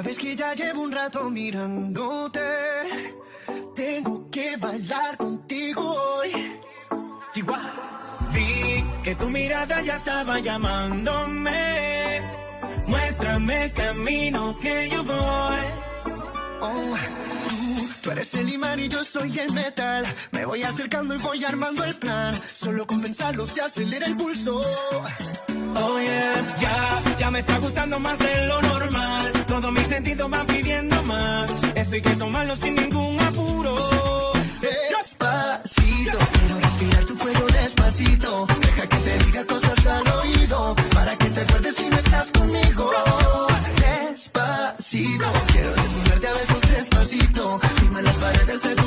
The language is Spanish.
Sabes que ya llevo un rato mirándote. Tengo que bailar contigo hoy. Chihuahua. Vi que tu mirada ya estaba llamándome. Muéstrame el camino que yo voy. Oh, tú eres el imán y yo soy el metal. Me voy acercando y voy armando el plan. Solo con pensarlo se acelera el pulso. Oh yeah, ya me está gustando más de lo normal. Todos mis sentidos van pidiendo más. Esto hay que tomarlo sin ningún apuro. Despacito, quiero respirar tu cuello despacito. Deja que te diga cosas al oído, para que te acuerdes si no estás conmigo. Despacito, quiero desnudarte a besos despacito. Firma las paredes de